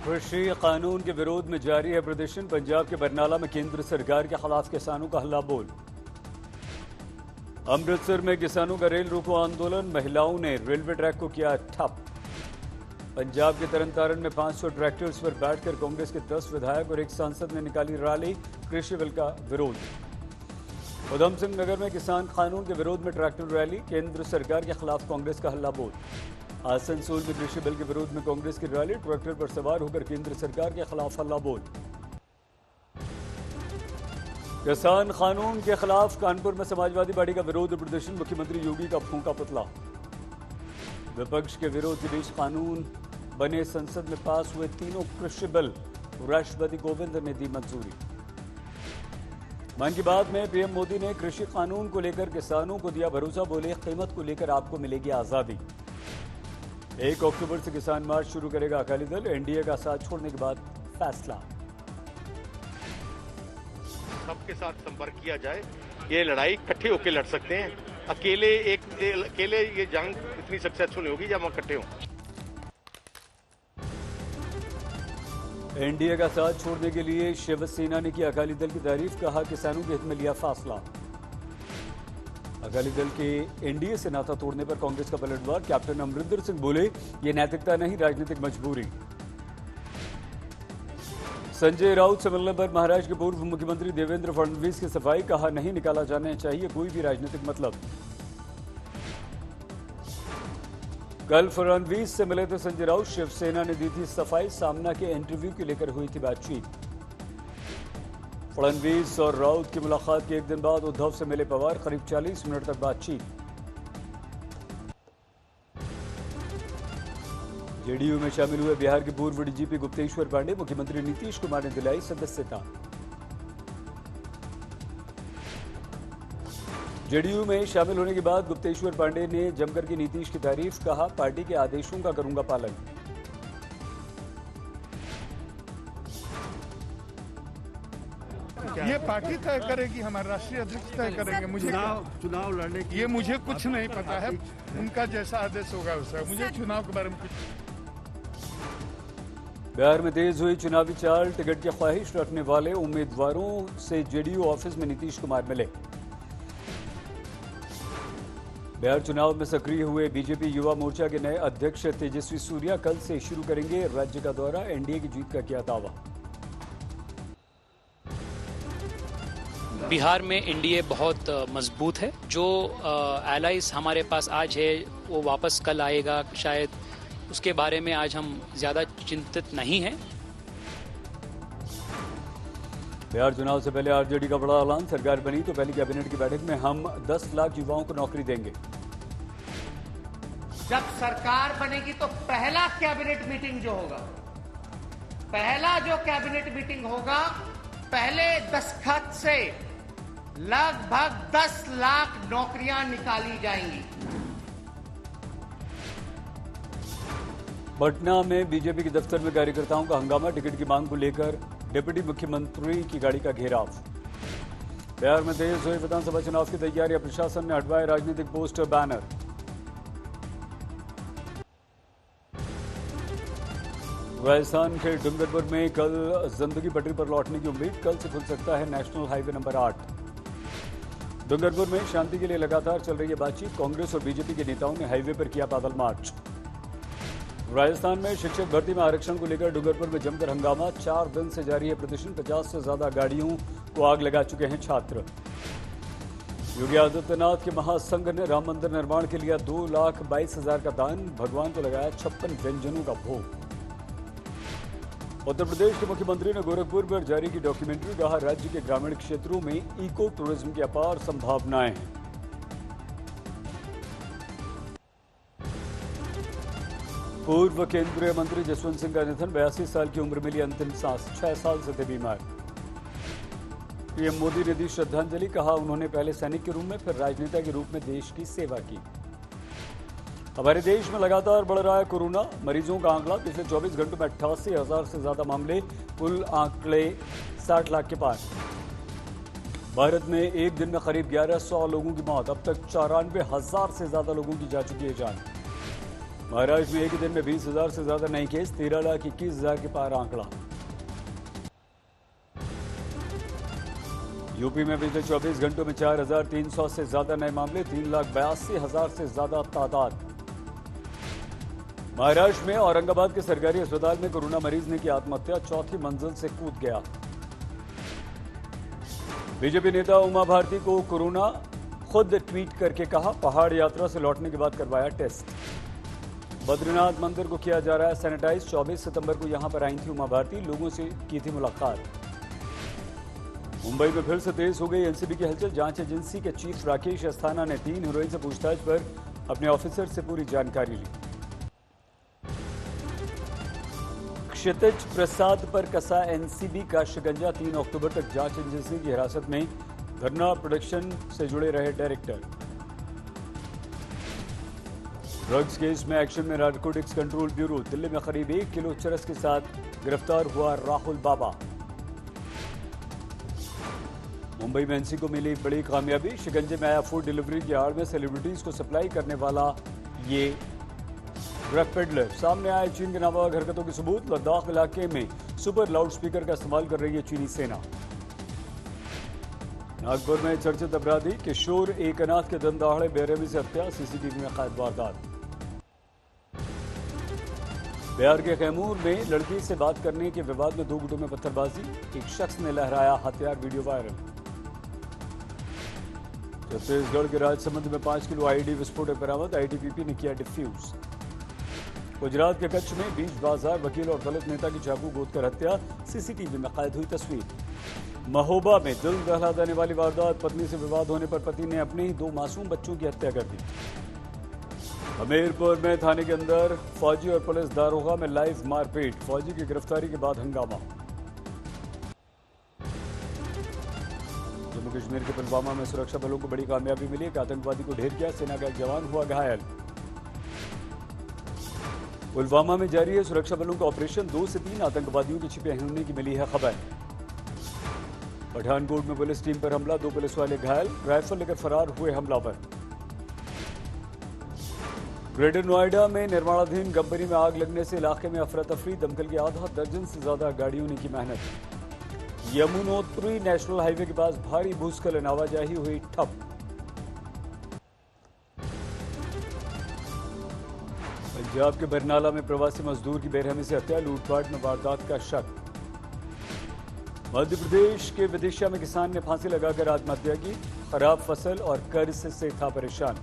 कृषि कानून के विरोध में जारी है प्रदर्शन। पंजाब के बरनाला में केंद्र सरकार के खिलाफ किसानों का हल्ला बोल। अमृतसर में किसानों का रेल रोको आंदोलन, महिलाओं ने रेलवे ट्रैक को किया ठप। पंजाब के तरनतारन में 500 ट्रैक्टर्स पर बैठकर कांग्रेस के 10 विधायक और एक सांसद ने निकाली रैली, कृषि बिल का विरोध। उधम सिंह नगर में किसान कानून के विरोध में ट्रैक्टर रैली, केंद्र सरकार के खिलाफ कांग्रेस का हल्ला बोल। आसनसोल में कृषि बिल के विरोध में कांग्रेस की रैली, ट्रैक्टर पर सवार होकर केंद्र सरकार के खिलाफ हल्ला बोल। किसान कानून के खिलाफ कानपुर में समाजवादी पार्टी का विरोध प्रदर्शन, मुख्यमंत्री योगी का फूंका पुतला। विपक्ष के विरोध के बीच कानून बने, संसद में पास हुए तीनों कृषि बिल, राष्ट्रपति कोविंद ने दी मंजूरी। मन की बात में पीएम मोदी ने कृषि कानून को लेकर किसानों को दिया भरोसा, बोले कीमत को लेकर आपको मिलेगी आजादी। 1 अक्टूबर से किसान मार्च शुरू करेगा अकाली दल, एनडीए का साथ छोड़ने के बाद फैसला। सबके साथ संपर्क किया जाए, ये लड़ाई इकट्ठे होकर लड़ सकते हैं। अकेले ये जंग इतनी सक्सेसफुल नहीं होगी जब हम इकट्ठे हों। एनडीए का साथ छोड़ने के लिए शिवसेना ने की अकाली दल की तारीफ, कहा किसानों के हित में लिया फैसला। अकाली दल के एनडीए से नाता तोड़ने पर कांग्रेस का पलटवार, कैप्टन अमरिंदर सिंह बोले ये नैतिकता नहीं, राजनीतिक मजबूरी। संजय राउत से मिलने पर महाराष्ट्र के पूर्व मुख्यमंत्री देवेंद्र फडणवीस की सफाई, कहा नहीं निकाला जाना चाहिए कोई भी राजनीतिक मतलब। कल फडणवीस से मिले थे संजय राउत, शिवसेना ने दी थी सफाई, सामना के इंटरव्यू को लेकर हुई थी बातचीत। फडणवीस और राउत की मुलाकात के एक दिन बाद उद्धव से मिले पवार, करीब 40 मिनट तक बातचीत। जेडीयू में शामिल हुए बिहार के पूर्व डीजीपी गुप्तेश्वर पांडे, मुख्यमंत्री नीतीश कुमार ने दिलाई सदस्यता। जेडीयू में शामिल होने के बाद गुप्तेश्वर पांडे ने जमकर की नीतीश की तारीफ, कहा पार्टी के आदेशों का करूंगा पालन। ये पार्टी तय करेगी, हमारे राष्ट्रीय अध्यक्ष तय करेंगे। मुझे चुनाव लड़ने की ये मुझे कुछ नहीं पता है, उनका जैसा आदेश होगा उसका, मुझे चुनाव के बारे में कुछ। बिहार में तेज हुई चुनावी चाल, टिकट की ख्वाहिश रखने वाले उम्मीदवारों से जेडीयू ऑफिस में नीतीश कुमार मिले। बिहार चुनाव में सक्रिय हुए बीजेपी युवा मोर्चा के नए अध्यक्ष तेजस्वी सूर्या कल से शुरू करेंगे राज्य का दौरा, एनडीए की जीत का किया दावा। बिहार में एनडीए बहुत मजबूत है, जो एलाइज हमारे पास आज है वो वापस कल आएगा शायद, उसके बारे में आज हम ज्यादा चिंतित नहीं हैं। बिहार चुनाव से पहले आरजेडी का बड़ा ऐलान, सरकार बनी तो पहली कैबिनेट की बैठक में हम 10 लाख युवाओं को नौकरी देंगे। जब सरकार बनेगी तो पहला कैबिनेट मीटिंग जो होगा, पहला जो कैबिनेट मीटिंग होगा, पहले दस्तखत से लगभग 10 लाख नौकरियां निकाली जाएंगी। पटना में बीजेपी के दफ्तर में कार्यकर्ताओं का हंगामा, टिकट की मांग को लेकर डिप्टी मुख्यमंत्री की गाड़ी का घेराव। बिहार में तेज हुई विधानसभा चुनाव की तैयारियां, प्रशासन ने हटवाए राजनीतिक पोस्टर बैनर। राजस्थान के डूंगरपुर में कल जिंदगी पटरी पर लौटने की उम्मीद, कल से खुल सकता है नेशनल हाईवे नंबर 8। डूंगरपुर में शांति के लिए लगातार चल रही है बातचीत, कांग्रेस और बीजेपी के नेताओं ने हाईवे पर किया पैदल मार्च। राजस्थान में शिक्षक भर्ती में आरक्षण को लेकर डूंगरपुर में जमकर हंगामा, 4 दिन से जारी है प्रदर्शन, 50 से ज्यादा गाड़ियों को आग लगा चुके हैं छात्र। योगी आदित्यनाथ के महासंघ ने राम मंदिर निर्माण के लिए 2,22,000 का दान, भगवान को लगाया 56 व्यंजनों का भोग। उत्तर प्रदेश के मुख्यमंत्री ने गोरखपुर पर जारी की डॉक्यूमेंट्री, कहा राज्य के ग्रामीण क्षेत्रों में इको टूरिज्म की अपार संभावनाएं हैं। पूर्व केंद्रीय मंत्री जसवंत सिंह का निधन, 82 साल की उम्र में ली अंतिम सांस, 6 साल से थे बीमार। पीएम मोदी ने दी श्रद्धांजलि, कहा उन्होंने पहले सैनिक के रूप में फिर राजनेता के रूप में देश की सेवा की। हमारे देश में लगातार बढ़ रहा है कोरोना मरीजों का आंकड़ा, पिछले 24 घंटों में 88,000 से ज्यादा मामले, कुल आंकड़े 60 लाख के पार। भारत में एक दिन में करीब 1100 लोगों की मौत, अब तक 94,000 से ज्यादा लोगों की जा चुकी है जान। महाराष्ट्र में एक ही दिन में 20,000 से ज्यादा नए केस, 13,21,000 के पार आंकड़ा। यूपी में पिछले 24 घंटों में 4,300 से ज्यादा नए मामले, 3,82,000 से ज्यादा तादाद। महाराष्ट्र में औरंगाबाद के सरकारी अस्पताल में कोरोना मरीज ने की आत्महत्या, चौथी मंजिल से कूद गया। बीजेपी नेता उमा भारती को कोरोना, खुद ट्वीट करके कहा पहाड़ यात्रा से लौटने के बाद करवाया टेस्ट। बद्रीनाथ मंदिर को किया जा रहा है सैनिटाइज, 24 सितंबर को यहां पर आई थी उमा भारती, लोगों से की थी मुलाकात। मुंबई में फिर से तेज हो गई एनसीबी की हलचल, जांच एजेंसी के चीफ राकेश अस्थाना ने 3 हीरोइन से पूछताछ पर अपने ऑफिसर से पूरी जानकारी ली। क्षितिज प्रसाद पर कसा एनसीबी का शिकंजा, 3 अक्टूबर तक जांच एजेंसी की हिरासत में, धरना प्रोडक्शन से जुड़े रहे डायरेक्टर। ड्रग्स केस में एक्शन में नारकोटिक्स कंट्रोल ब्यूरो, दिल्ली में करीब 1 किलो चरस के साथ गिरफ्तार हुआ राहुल बाबा। मुंबई में एनसी को मिली बड़ी कामयाबी, शिकंजे में आया फूड डिलीवरी की आड़ में सेलिब्रिटीज को सप्लाई करने वाला ये ड्रग पेडलर। सामने आए चीन के नापाक हरकतों के सबूत, लद्दाख इलाके में सुपर लाउडस्पीकर का इस्तेमाल कर रही है चीनी सेना। नागपुर में चर्चित अपराधी किशोर एक अनाथ के दिन दहाड़े बेरहमी से हत्या, सीसीटीवी में कैद वारदात। बिहार के कैमूर में लड़की से बात करने के विवाद में 2 गुटों में पत्थरबाजी, एक शख्स ने लहराया हथियार, वीडियो वायरल। छत्तीसगढ़ के राजसमंद में 5 किलो आईडी विस्फोटक बरामद, आईटीबीपी ने किया डिफ्यूज। गुजरात के कच्छ में बीच बाजार वकील और दलित नेता की चाकू गोदकर हत्या, सीसीटीवी में कैद हुई तस्वीर। महोबा में दिल दहला देने वाली वारदात, पत्नी से विवाद होने पर पति ने अपने ही 2 मासूम बच्चों की हत्या कर दी। हमीरपुर में थाने के अंदर फौजी और पुलिस दारोगा में लाइव मारपीट, फौजी की गिरफ्तारी के बाद हंगामा। जम्मू कश्मीर के पुलवामा में सुरक्षा बलों को बड़ी कामयाबी मिली, एक आतंकवादी को ढेर किया, सेना का एक जवान हुआ घायल। पुलवामा में जारी है सुरक्षा बलों का ऑपरेशन, 2 से 3 आतंकवादियों के छिपे होने की मिली है खबर। पठानकोट में पुलिस टीम पर हमला, 2 पुलिस वाले घायल, राइफल लेकर फरार हुए हमलावर। ग्रेटर नोएडा में निर्माणाधीन कंपनी में आग लगने से इलाके में अफरा तफरी, दमकल की आधा दर्जन से ज्यादा गाड़ियों ने की मेहनत। यमुनोत्री नेशनल हाईवे के पास भारी भूस्खलन, आवाजाही हुई ठप। पंजाब के बरनाला में प्रवासी मजदूर की बेरहमी से हत्या, लूटपाट में वारदात का शक। मध्य प्रदेश के विदिशा में किसान ने फांसी लगाकर आत्महत्या की, खराब फसल और कर्ज से था परेशान।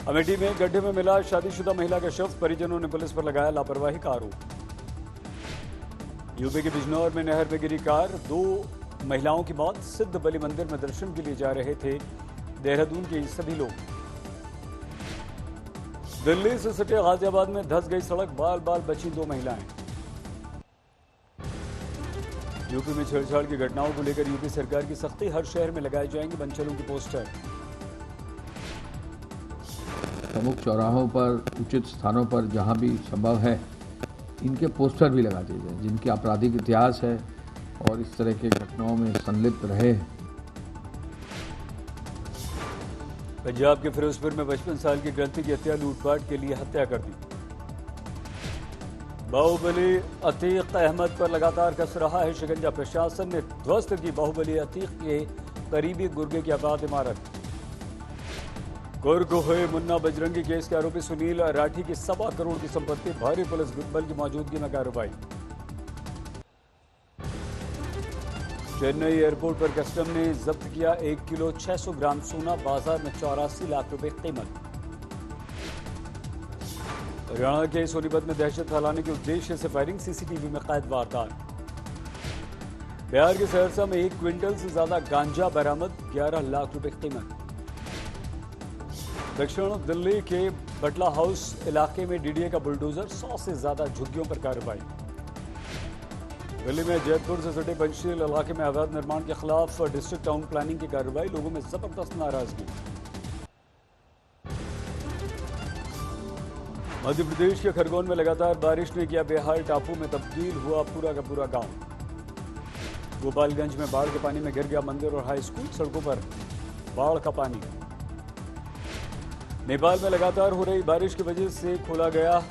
अमेठी में गड्ढे में मिला शादीशुदा महिला का शव, परिजनों ने पुलिस पर लगाया लापरवाही का आरोप। यूपी के बिजनौर में नहर में गिरी कार, 2 महिलाओं की मौत, सिद्ध बलि मंदिर में दर्शन के लिए जा रहे थे देहरादून के सभी लोग। दिल्ली से सटे गाजियाबाद में धंस गई सड़क, बाल बाल बची 2 महिलाएं। यूपी में छेड़छाड़ की घटनाओं को लेकर यूपी सरकार की सख्ती, हर शहर में लगाए जाएंगे मनचलों के पोस्टर। प्रमुख चौराहों पर, उचित स्थानों पर जहां भी संभव है इनके पोस्टर भी लगा दिए जाए, जिनकी आपराधिक इतिहास है और इस तरह के घटनाओं में संलिप्त रहे। पंजाब के फिरोजपुर में 55 साल की ग्रंथी की हत्या, लूटपाट के लिए हत्या कर दी। बाहुबली अतीक अहमद पर लगातार कस रहा है शिकंजा, प्रशासन ने ध्वस्त की बाहुबली अतीक के करीबी गुर्गे की आबाद इमारत। कुर्ग हुए मुन्ना बजरंगी केस के आरोपी सुनील राठी की 1.25 करोड़ की संपत्ति, भारी पुलिस बल की मौजूदगी में कार्रवाई। चेन्नई एयरपोर्ट पर कस्टम ने जब्त किया 1 किलो 600 ग्राम सोना, बाजार में 84 लाख रुपए कीमत। हरियाणा के सोनीपत में दहशत फैलाने के उद्देश्य से फायरिंग, सीसीटीवी में कैद वारदात। बिहार के सहरसा में 1 क्विंटल से ज्यादा गांजा बरामद, 11 लाख रुपए कीमत। दक्षिण दिल्ली के बटला हाउस इलाके में डीडीए का बुलडोजर, 100 से ज्यादा झुग्गियों पर कार्रवाई। दिल्ली में जयपुर से सटे पंचशील इलाके में अवैध निर्माण के खिलाफ डिस्ट्रिक्ट टाउन प्लानिंग की कार्रवाई, लोगों में जबरदस्त नाराजगी। मध्य प्रदेश के खरगोन में लगातार बारिश ने किया बेहाल, टापू में तब्दील हुआ पूरा का पूरा गांव। गोपालगंज में बाढ़ के पानी में गिर गया मंदिर और हाई स्कूल, सड़कों पर बाढ़ का पानी। नेपाल में लगातार हो रही बारिश की वजह से खोला गया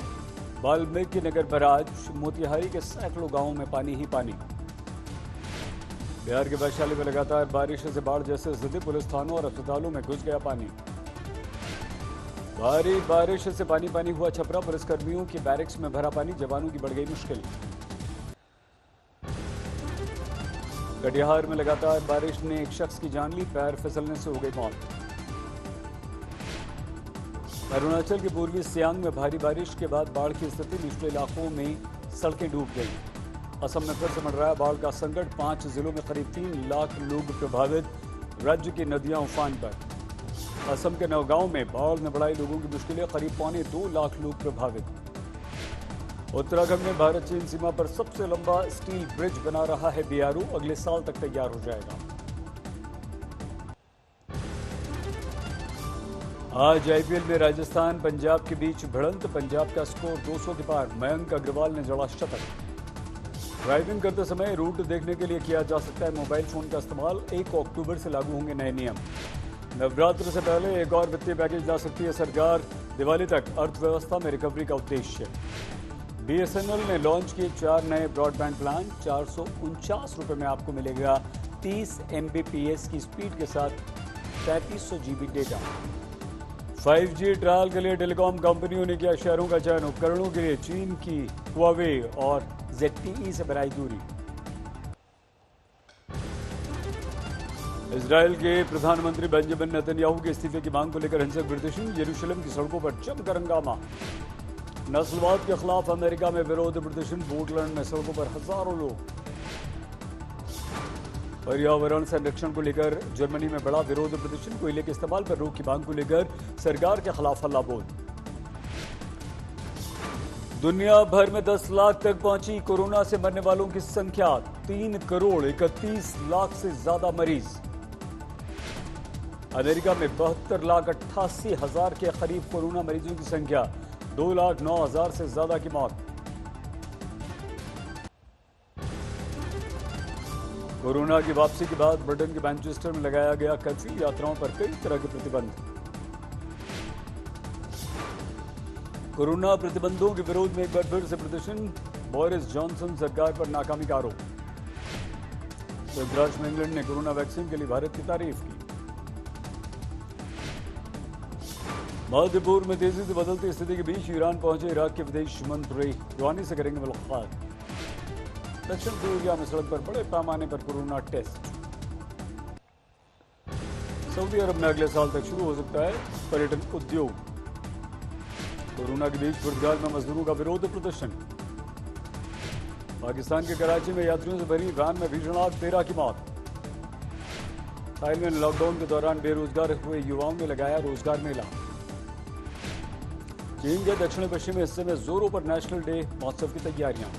वाल्मीकि नगर बैराज। मोतिहारी के सैकड़ों गांवों में पानी ही पानी। बिहार के वैशाली में लगातार बारिश से बाढ़ जैसे स्थिति, पुलिस थानों और अस्पतालों में घुस गया पानी। भारी बारिश से पानी पानी हुआ छपरा, पुलिसकर्मियों की बैरक्स में भरा पानी, जवानों की बढ़ गई मुश्किल। कटिहार में लगातार बारिश ने एक शख्स की जान ली, पैर फिसलने से हो गई मौत। अरुणाचल के पूर्वी सियांग में भारी बारिश के बाद बाढ़ की स्थिति, निचले इलाकों में सड़कें डूब गई। असम में फिर से मंडराया बाढ़ का संकट, 5 जिलों में करीब 3 लाख लोग प्रभावित, राज्य की नदियां उफान पर। असम के नौगांव में बाढ़ ने बढ़ाई लोगों की मुश्किलें, करीब 2.25 लाख लोग प्रभावित। उत्तराखंड में भारत चीन सीमा पर सबसे लंबा स्टील ब्रिज बना रहा है बीआरओ, अगले साल तक तैयार हो जाएगा। आज आईपीएल में राजस्थान पंजाब के बीच भिड़ंत, पंजाब का स्कोर 200 के पार, मयंक अग्रवाल ने जड़ा शतक। ड्राइविंग करते समय रूट देखने के लिए किया जा सकता है मोबाइल फोन का इस्तेमाल, 1 अक्टूबर से लागू होंगे नए नियम। नवरात्र से पहले एक और वित्तीय पैकेज ला सकती है सरकार, दिवाली तक अर्थव्यवस्था में रिकवरी का उद्देश्य। बीएसएनएल ने लॉन्च किए 4 नए ब्रॉडबैंड प्लान, 449 रुपये में आपको मिलेगा 30 MBPS की स्पीड के साथ 3300 GB डेटा। 5G ट्रायल के लिए टेलीकॉम कंपनियों ने किया शहरों का चयन, उपकरणों के लिए चीन की हुआवे और ZTE से बनाई दूरी। इजरायल के प्रधानमंत्री बेंजामिन नेतन्याहू के इस्तीफे की मांग को लेकर हिंसक प्रदर्शन, यरूशलेम की सड़कों पर जमकर हंगामा। नस्लवाद के खिलाफ अमेरिका में विरोध प्रदर्शन, पोर्टलैंड में सड़कों पर हजारों लोग। पर्यावरण संरक्षण को लेकर जर्मनी में बड़ा विरोध प्रदर्शन, कोयले के इस्तेमाल पर रोक की मांग को लेकर सरकार के खिलाफ हल्ला बोल। दुनिया भर में 10 लाख तक पहुंची कोरोना से मरने वालों की संख्या, 3 करोड़ 31 लाख से ज्यादा मरीज। अमेरिका में 72,88,000 के करीब कोरोना मरीजों की संख्या, 2,09,000 से ज्यादा की मौत। कोरोना की वापसी के बाद ब्रिटेन के मैनचेस्टर में लगाया गया कर्फ्यू, यात्राओं पर कई तरह के प्रतिबंध। कोरोना प्रतिबंधों के विरोध में एक बार फिर से प्रदर्शन, बोरिस जॉनसन सरकार पर नाकामी का आरोप। संयुक्त राष्ट्र में इंग्लैंड ने कोरोना वैक्सीन के लिए भारत की तारीफ की। मध्य पूर्व में तेजी से बदलती स्थिति के बीच ईरान पहुंचे इराक के विदेश मंत्री, रूहानी से करेंगे मुलाकात। दक्षिण कोरिया में सड़क पर बड़े पैमाने पर कोरोना टेस्ट। सऊदी अरब में अगले साल तक शुरू हो सकता है पर्यटन उद्योग। कोरोना के बीच पुर्तगाल में मजदूरों का विरोध प्रदर्शन। पाकिस्तान के कराची में यात्रियों से भरी वैन में भीषण आग, 13 की मौत। थाईलैंड में लॉकडाउन के दौरान बेरोजगार हुए युवाओं ने लगाया रोजगार मेला। चीन के दक्षिण पश्चिमी हिस्से में जोरों पर नेशनल डे महोत्सव की तैयारियां।